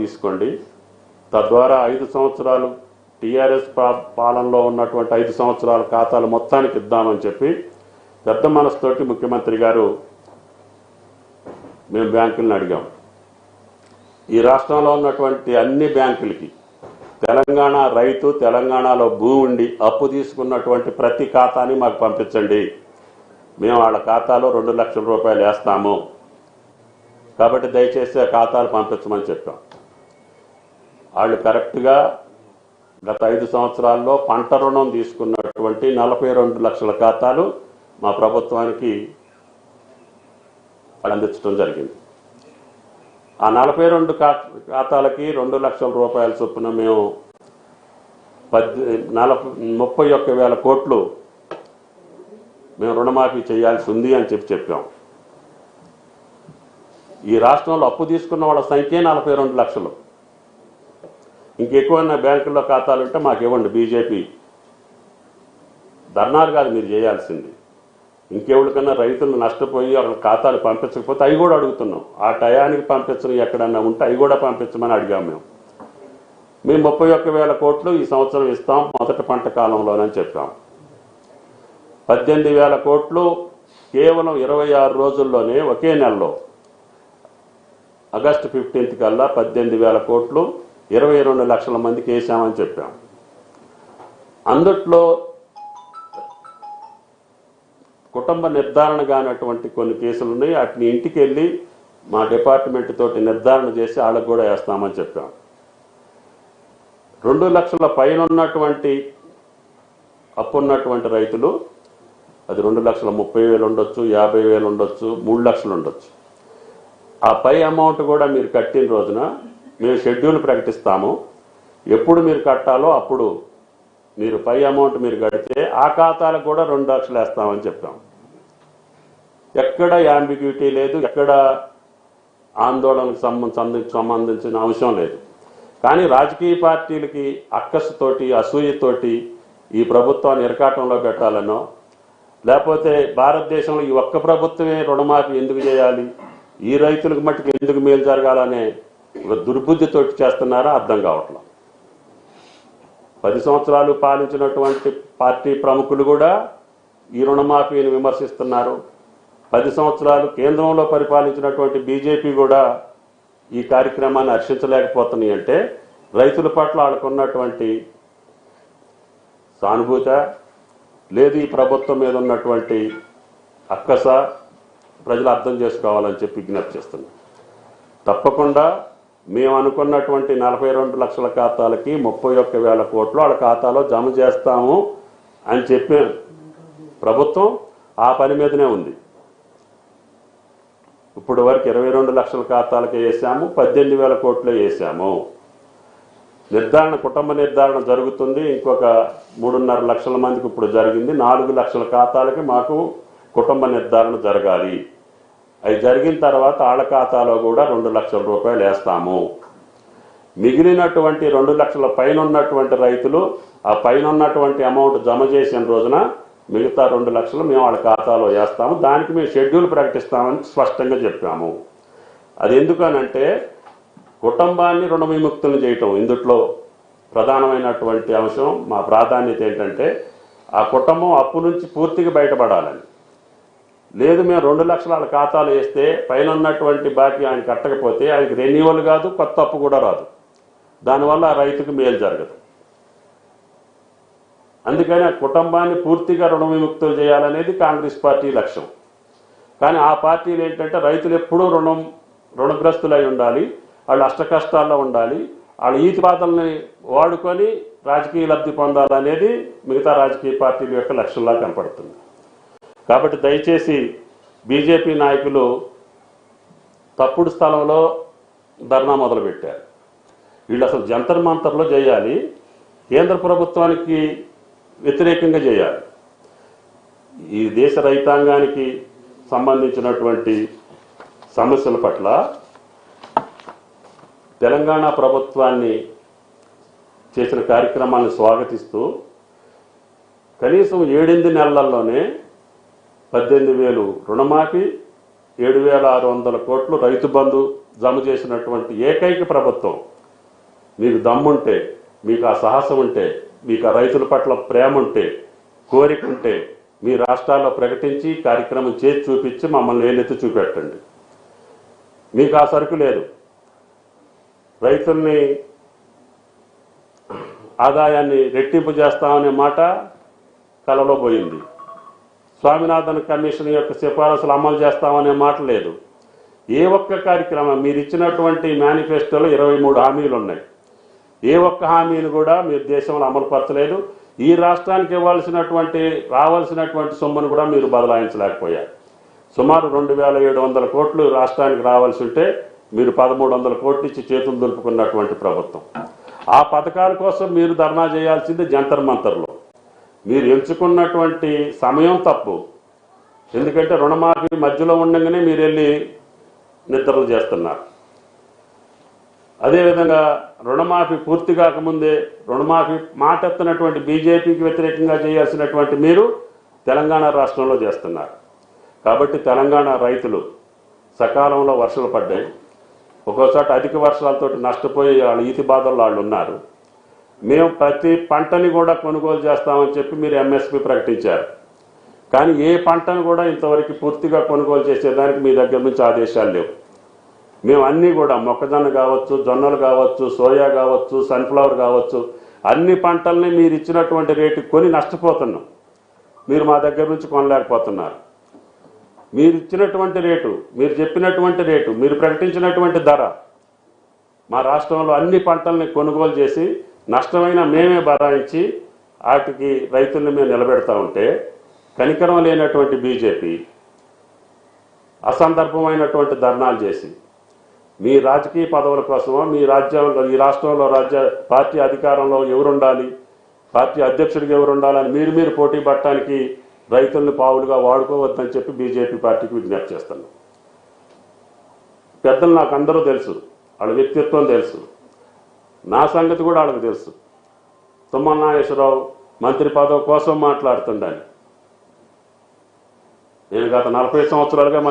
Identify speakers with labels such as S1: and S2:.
S1: తీసుకోండి. తద్వారా 5 సంవత్సరాలు టీఆర్ఎస్ పాలనలో ఉన్నటువంటి 5 సంవత్సరాల ఖాతాలు మొత్తానికి ఇద్దామని చెప్పి పెద్ద మనసుతోటి ముఖ్యమంత్రి గారు మేము బ్యాంకులను అడిగాం. ఈ రాష్ట్రంలో ఉన్నటువంటి అన్ని బ్యాంకులకి తెలంగాణ రైతు, తెలంగాణలో భూమి ఉండి అప్పు తీసుకున్నటువంటి ప్రతి ఖాతాని మాకు పంపించండి, మేము వాళ్ళ ఖాతాలో 2 లక్షల రూపాయలు వేస్తాము, కాబట్టి దయచేసి ఆ ఖాతాలు పంపించమని చెప్పాం. వాళ్ళు కరెక్ట్గా గత 5 సంవత్సరాల్లో పంట రుణం తీసుకున్నటువంటి 42 లక్షల ఖాతాలు మా ప్రభుత్వానికి అందించడం జరిగింది. ఆ 42 ఖాతాలకి 2 లక్షల రూపాయల చొప్పున మేము 31,000 కోట్లు మేము రుణమాఫీ చేయాల్సి ఉంది అని చెప్పాం. ఈ రాష్ట్రంలో అప్పు తీసుకున్న వాళ్ళ సంఖ్య 42 లక్షలు. ఇంకెక్కువైనా బ్యాంకుల్లో ఖాతాలు ఉంటే మాకు ఇవ్వండి. బీజేపీ ధర్నాలు కాదు మీరు చేయాల్సింది. ఇంకెవరికన్నా రైతులు నష్టపోయి వాళ్ళ ఖాతాలు పంపించకపోతే అవి కూడా అడుగుతున్నాం. ఆ టయానికి పంపించడం ఎక్కడన్నా ఉంటే అవి కూడా పంపించమని అడిగాం. మేము 31,000 కోట్లు ఈ సంవత్సరం ఇస్తాం మొదటి పంట కాలంలోనని చెప్పాం. 18,000 కోట్లు కేవలం 26 రోజుల్లోనే ఒకే నెలలో ఆగస్టు 15 కల్లా 18,000 కోట్లు 22 లక్షల మందికి వేసామని చెప్పాం. అందుట్లో కుటుంబ నిర్ధారణ కానటువంటి కొన్ని కేసులు ఉన్నాయి. వాటిని ఇంటికి వెళ్ళి మా డిపార్ట్మెంట్ తోటి నిర్ధారణ చేసి వాళ్ళకు కూడా వేస్తామని చెప్పాం. 2 లక్షల పైన ఉన్నటువంటి అప్పున్నటువంటి రైతులు అది 2,30,000 ఉండొచ్చు, 50,000 ఉండొచ్చు, 3 లక్షలు ఉండొచ్చు. ఆ పై అమౌంట్ కూడా మీరు కట్టిన రోజున మేము షెడ్యూల్ ప్రకటిస్తాము. ఎప్పుడు మీరు కట్టాలో అప్పుడు మీరు పై అమౌంట్ మీరు కడితే ఆ ఖాతాలకు కూడా 2 లక్షలు వేస్తామని చెప్పాం. ఎక్కడ యాంబిగ్యూటీ లేదు, ఎక్కడ ఆందోళనకు సంబంధించిన అంశం లేదు. కానీ రాజకీయ పార్టీలకి అక్కసుతోటి, అసూయతోటి ఈ ప్రభుత్వాన్ని ఇరకాటంలో పెట్టాలనో, లేకపోతే భారతదేశంలో ఈ ఒక్క ప్రభుత్వమే రుణమాఫీ ఎందుకు చేయాలి, ఈ రైతులకు మట్టుకు ఎందుకు మేలు జరగాలనే ఒక దుర్బుద్ధితోటి చేస్తున్నారో అర్థం కావట్లేదు. 10 సంవత్సరాలు పాలించినటువంటి పార్టీ ప్రముఖులు కూడా ఈ రుణమాఫీని విమర్శిస్తున్నారు. 10 సంవత్సరాలు కేంద్రంలో పరిపాలించినటువంటి బీజేపీ కూడా ఈ కార్యక్రమాన్ని హర్షించలేకపోతున్నాయి. అంటే రైతుల పట్ల వాళ్ళకున్నటువంటి సానుభూత లేదు, ఈ ప్రభుత్వం మీద ఉన్నటువంటి అక్కస ప్రజలు అర్థం చేసుకోవాలని చెప్పి విజ్ఞప్తి చేస్తున్నాం. తప్పకుండా మేము అనుకున్నటువంటి 42 లక్షల ఖాతాలకి 31,000 కోట్లు వాళ్ళ ఖాతాలో జమ చేస్తాము అని చెప్పి ప్రభుత్వం ఆ పని మీదనే ఉంది. ఇప్పుడు వరకు 22 లక్షల ఖాతాలకే వేసాము, 18,000 కోట్లే వేసాము. నిర్ధారణ, కుటుంబ నిర్ధారణ జరుగుతుంది. ఇంకొక 3.5 లక్షల మందికి ఇప్పుడు జరిగింది. 4 లక్షల ఖాతాలకి మాకు కుటుంబ నిర్ధారణ జరగాలి. అవి జరిగిన తర్వాత వాళ్ళ ఖాతాలో కూడా 2 లక్షల రూపాయలు వేస్తాము. మిగిలినటువంటి 2 లక్షల పైన ఉన్నటువంటి రైతులు ఆ పైన ఉన్నటువంటి అమౌంట్ జమ చేసిన రోజున మిగతా 2 లక్షలు మేము వాళ్ళ ఖాతాలో వేస్తాము. దానికి మేము షెడ్యూల్ ప్రకటిస్తామని స్పష్టంగా చెప్పాము. అది ఎందుకనంటే కుటుంబాన్ని రుణ విముక్తులు చేయటం ఇందుట్లో ప్రధానమైనటువంటి అంశం. మా ప్రాధాన్యత ఏంటంటే ఆ కుటుంబం అప్పు నుంచి పూర్తిగా బయటపడాలని. లేదు మేము 2 లక్షల వాళ్ళ ఖాతాలు వేస్తే పైన ఉన్నటువంటి బాకీ ఆయన కట్టకపోతే ఆయనకి రెన్యువల్ కాదు, కొత్త అప్పు కూడా రాదు. దానివల్ల ఆ రైతుకు మేలు జరగదు. అందుకని ఆ కుటుంబాన్ని పూర్తిగా రుణ విముక్తులు చేయాలనేది కాంగ్రెస్ పార్టీ లక్ష్యం. కానీ ఆ పార్టీలు ఏంటంటే రైతులు ఎప్పుడూ రుణగ్రస్తులై ఉండాలి, వాళ్ళు అష్ట కష్టాల్లో ఉండాలి, వాళ్ళ ఈతి బాధల్ని వాడుకొని రాజకీయ లబ్ధి పొందాలనేది మిగతా రాజకీయ పార్టీల యొక్క లక్ష్యంలా కనపడుతుంది. కాబట్టి దయచేసి బీజేపీ నాయకులు తప్పుడు స్థలంలో ధర్నా మొదలుపెట్టారు. వీళ్ళు అసలు జంతర్ మంతర్లో చేయాలి, కేంద్ర ప్రభుత్వానికి వ్యతిరేకంగా చేయాలి. ఈ దేశ రైతాంగానికి సంబంధించినటువంటి సమస్యల పట్ల తెలంగాణ ప్రభుత్వాన్ని చేసిన కార్యక్రమాన్ని స్వాగతిస్తూ కనీసం 7-8 నెలల్లోనే 18,000 రుణమాఫీ, 7,600 కోట్లు రైతు బంధు జమ చేసినటువంటి ఏకైక ప్రభుత్వం. మీకు దమ్ముంటే, మీకు ఆ సాహసం ఉంటే, మీకు ఆ రైతుల పట్ల ప్రేమ ఉంటే, కోరిక ఉంటే మీ రాష్ట్రాల్లో ప్రకటించి కార్యక్రమం చేసి చూపించి మమ్మల్ని ఏలెత్తి చూపెట్టండి. మీకు ఆ సరుకు లేదు. రైతుల్ని ఆదాయాన్ని రెట్టింపు చేస్తామనే మాట కలలో పోయింది. స్వామినాథన్ కమిషన్ యొక్క సిఫారసులు అమలు చేస్తామనే మాట లేదు. ఏ ఒక్క కార్యక్రమం మీరు ఇచ్చినటువంటి మేనిఫెస్టోలో 23 హామీలు ఉన్నాయి. ఏ ఒక్క హామీని కూడా మీరు దేశంలో అమలు పరచలేదు. ఈ రాష్ట్రానికి రావాల్సినటువంటి సొమ్మును కూడా మీరు బదలాయించలేకపోయారు. సుమారు 2,700 కోట్లు రాష్ట్రానికి రావాల్సి ఉంటే మీరు 1,300 కోట్లు ఇచ్చి చేతులు దులుపుకున్నటువంటి ప్రభుత్వం. ఆ పథకాల కోసం మీరు ధర్నా చేయాల్సింది జంతర్ మంతర్లో. మీరు ఎంచుకున్నటువంటి సమయం తప్పు. ఎందుకంటే రుణమాఫీ మధ్యలో ఉండగానే మీరు వెళ్ళి నిద్రలు చేస్తున్నారు. అదేవిధంగా రుణమాఫీ పూర్తి కాకముందే రుణమాఫీ మాటెత్తనటువంటి బీజేపీకి వ్యతిరేకంగా చేయాల్సినటువంటి మీరు తెలంగాణ రాష్ట్రంలో చేస్తున్నారు. కాబట్టి తెలంగాణ రైతులు సకాలంలో వర్షాలు పడ్డాయి. ఒక్కోసారి అధిక వర్షాలతో నష్టపోయి వాళ్ళు ఈతి బాధల్లో వాళ్ళు ఉన్నారు. మేము ప్రతి పంటని కూడా కొనుగోలు చేస్తామని చెప్పి మీరు ఎంఎస్పీ ప్రకటించారు. కానీ ఏ పంటను కూడా ఇంతవరకు పూర్తిగా కొనుగోలు చేసేదానికి మీ దగ్గర నుంచి ఆదేశాలు లేవు. మేము అన్నీ కూడా మొక్కజొన్న కావచ్చు, జొన్నలు కావచ్చు, సోయా కావచ్చు, సన్ఫ్లవర్ కావచ్చు, అన్ని పంటల్ని మీరు ఇచ్చినటువంటి రేటుకి కొని నష్టపోతున్నాం. మీరు మా దగ్గర నుంచి కొనలేకపోతున్నారు. మీరు ఇచ్చినటువంటి రేటు, మీరు చెప్పినటువంటి రేటు, మీరు ప్రకటించినటువంటి ధర మా రాష్ట్రంలో అన్ని పంటల్ని కొనుగోలు చేసి నష్టమైన మేమే భరాయించి వాటికి రైతుల్ని మేము నిలబెడతా ఉంటే కనికరం లేనటువంటి బీజేపీ అసందర్భమైనటువంటి ధర్నాలు చేసి మీ రాజకీయ పదవుల కోసమో ఈ రాష్ట్రంలో పార్టీ అధికారంలో ఎవరుండాలి, పార్టీ అధ్యక్షుడికి ఎవరు ఉండాలని మీరు పోటీ పడటానికి రైతులను పావులుగా వాడుకోవద్దని చెప్పి బీజేపీ పార్టీకి విజ్ఞప్తి చేస్తున్నాం. పెద్దలు నాకు అందరూ తెలుసు, వాళ్ళ వ్యక్తిత్వం తెలుసు, నా సంగతి కూడా వాళ్ళకి తెలుసు. తుమ్మల నాగేశ్వరరావు మంత్రి పదవి కోసం మాట్లాడుతుండని నేను గత 40 సంవత్సరాలుగా మంత్రి